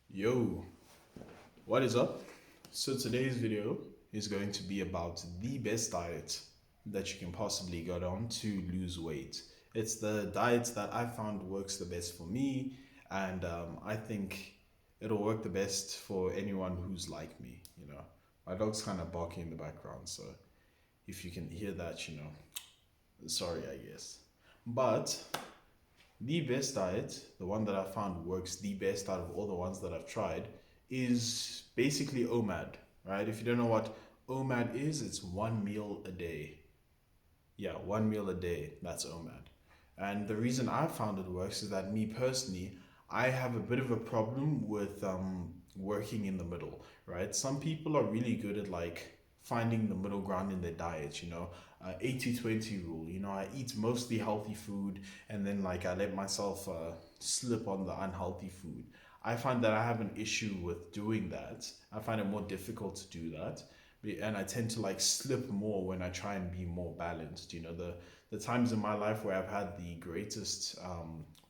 Yo, what is up? So today's video is going to be about the best diet that you can possibly go on to lose weight. It's the diet that I found works the best for me, and I think it'll work the best for anyone who's like me. My dog's kind of barking in the background, so if you can hear that, sorry, I guess. But the best diet, the one that I found works the best out of all the ones that I've tried, is basically OMAD, right? If you don't know what OMAD is, it's one meal a day. Yeah, one meal a day, that's OMAD. And the reason I found it works is that me personally, I have a bit of a problem with working in the middle, right? Some people are really good at like finding the middle ground in their diet, 80-20 rule. I eat mostly healthy food and then like I let myself slip on the unhealthy food. I find that I have an issue with doing that. I find it more difficult to do that, and I tend to like slip more when I try and be more balanced. The times in my life where I've had the greatest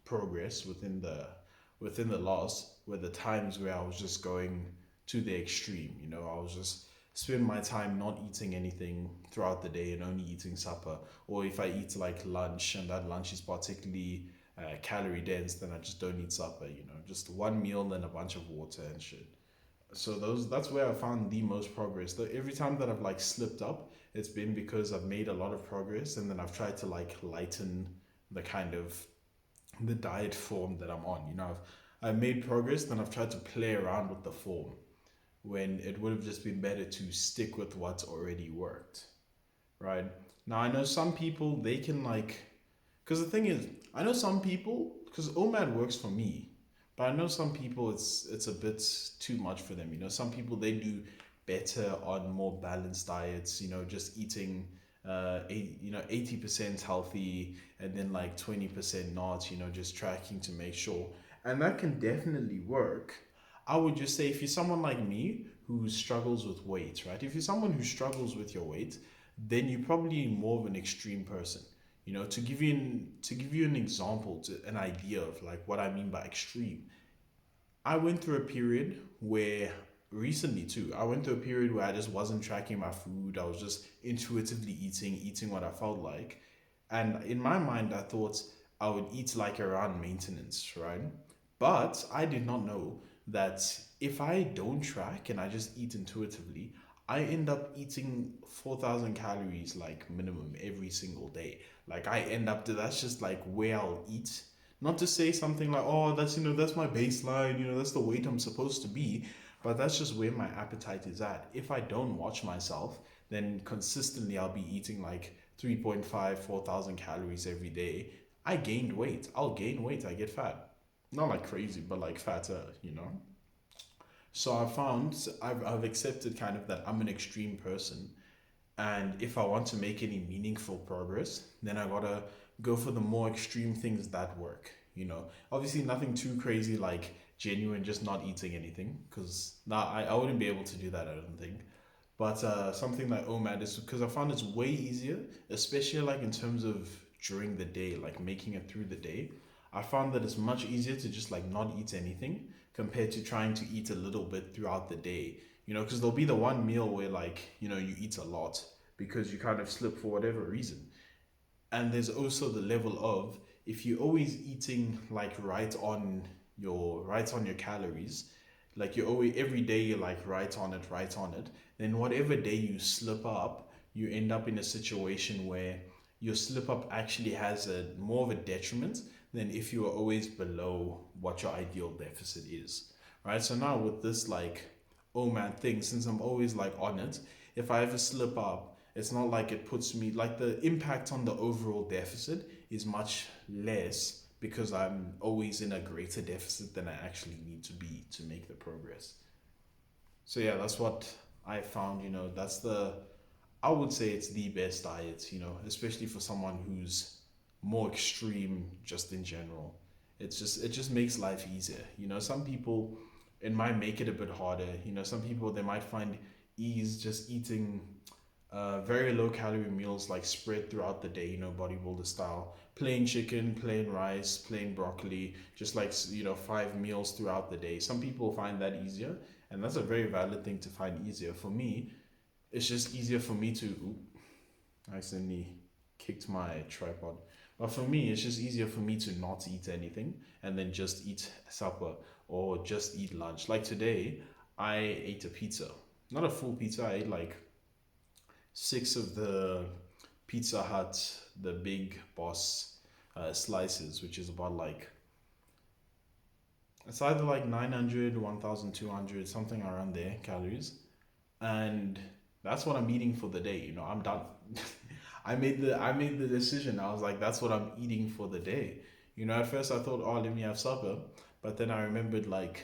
progress within the loss were the times where I was just going to the extreme. I was just spend my time not eating anything throughout the day and only eating supper. Or if I eat like lunch and that lunch is particularly calorie dense, then I just don't eat supper. Just one meal and a bunch of water and shit. So that's where I found the most progress. Though every time that I've like slipped up, it's been because I've made a lot of progress and then I've tried to like lighten the kind of the diet form that I'm on. I've made progress, then I've tried to play around with the form when it would have just been better to stick with what's already worked, right? Now I know some people they can like, because the thing is, I know some people because OMAD works for me, but I know some people it's a bit too much for them. Some people they do better on more balanced diets. Just eating 80% healthy and then like 20% not. Just tracking to make sure, and that can definitely work. I would just say if you're someone like me who struggles with weight, right? If you're someone who struggles with your weight, then you're probably more of an extreme person. To give you an example, an idea of like what I mean by extreme. I went through a period where recently too, I went through a period where I just wasn't tracking my food. I was just intuitively eating what I felt like. And in my mind, I thought I would eat like around maintenance, right? But I did not know that if I don't track and I just eat intuitively, I end up eating 4,000 calories like minimum every single day. Like I end up to that's just like where I'll eat. Not to say something like, oh, that's my baseline, that's the weight I'm supposed to be, but that's just where my appetite is at. If I don't watch myself, then consistently I'll be eating like 3.5, 4,000 calories every day. I gained weight. I'll gain weight. I get fat. Not like crazy, but like fatter. So I've accepted kind of that I'm an extreme person. And if I want to make any meaningful progress, then I gotta go for the more extreme things that work. Obviously, nothing too crazy like genuine, just not eating anything, because nah, I wouldn't be able to do that, I don't think. But something like OMAD is because I found it's way easier, especially like in terms of during the day, like making it through the day. I found that it's much easier to just like not eat anything compared to trying to eat a little bit throughout the day. Because there'll be the one meal where like, you eat a lot because you kind of slip for whatever reason. And there's also the level of if you're always eating like right on your calories, like you're always every day you're like right on it, then whatever day you slip up, you end up in a situation where your slip up actually has a more of a detriment than if you are always below what your ideal deficit is. Right? So now with this like oh man thing, since I'm always like on it, if I ever slip up, it's not like it puts me like the impact on the overall deficit is much less because I'm always in a greater deficit than I actually need to be to make the progress. So yeah, that's what I found. I would say it's the best diet. Especially for someone who's more extreme, just in general. It just makes life easier. Some people it might make it a bit harder. Some people they might find ease just eating very low calorie meals like spread throughout the day, bodybuilder style. plain chicken, plain rice, plain broccoli, just like, 5 meals throughout the day. Some people find that easier, and that's a very valid thing to find easier. For me, it's just easier for me to. Oop, I accidentally kicked my tripod. But for me, it's just easier for me to not eat anything and then just eat supper or just eat lunch. Like today, I ate a pizza. Not a full pizza, I ate like six of the Pizza Hut, the big boss slices, which is about like, it's either like 900, 1,200, something around there, calories. And that's what I'm eating for the day. I'm done. I made the decision. I was like, that's what I'm eating for the day. At first I thought, oh, let me have supper, but then I remembered like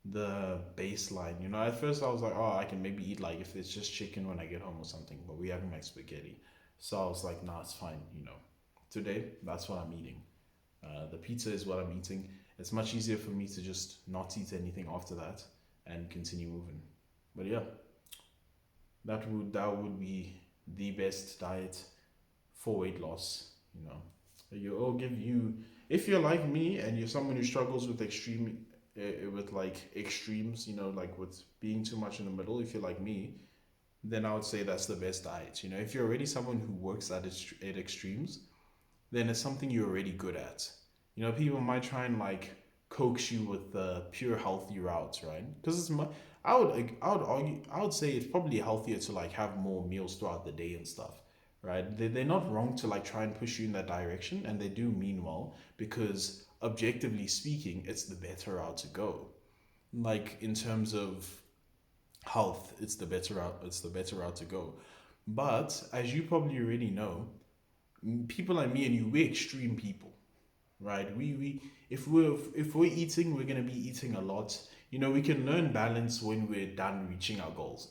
the baseline. At first I was like, oh, I can maybe eat like if it's just chicken when I get home or something, but we having like spaghetti. So I was like, nah, it's fine. Today that's what I'm eating. The pizza is what I'm eating. It's much easier for me to just not eat anything after that and continue moving. But yeah, that would be the best diet for weight loss. You all give you if you're like me and you're someone who struggles with with like extremes, like with being too much in the middle. If you're like me, then I would say that's the best diet. If you're already someone who works at extremes, then it's something you're already good at. People might try and like coax you with the pure healthy routes, right? Because I would argue, I would say it's probably healthier to like have more meals throughout the day and stuff, right? They're not wrong to like try and push you in that direction, and they do mean well because objectively speaking, it's the better route to go. Like in terms of health, it's the better route. It's the better route to go. But as you probably already know, people like me and you, we're extreme people, right? We if we're eating, we're gonna be eating a lot. We can learn balance when we're done reaching our goals.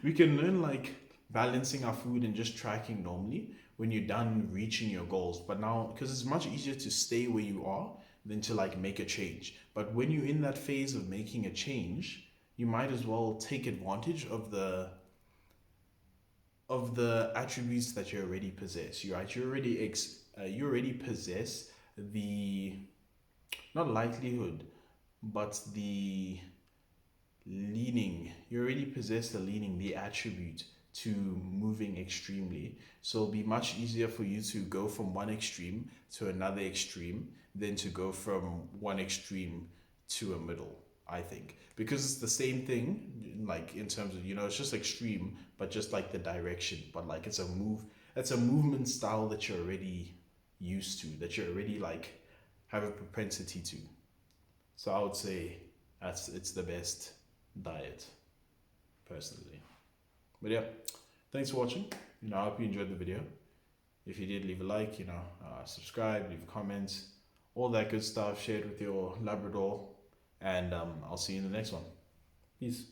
We can learn like balancing our food and just tracking normally when you're done reaching your goals. But now, because it's much easier to stay where you are than to like make a change. But when you're in that phase of making a change, you might as well take advantage of the attributes that you already possess. You right, you already possess the, not likelihood, but the leaning. You already possess the leaning, the attribute to moving extremely. So it'll be much easier for you to go from one extreme to another extreme than to go from one extreme to a middle, I think. Because it's the same thing, like in terms of, it's just extreme, but just like the direction. But like it's a movement style that you're already used to, that you're already like have a propensity to. So I would say it's the best diet, personally. But yeah, thanks for watching. I hope you enjoyed the video. If you did, leave a like. Subscribe, leave comments, all that good stuff. Share it with your Labrador, and I'll see you in the next one. Peace.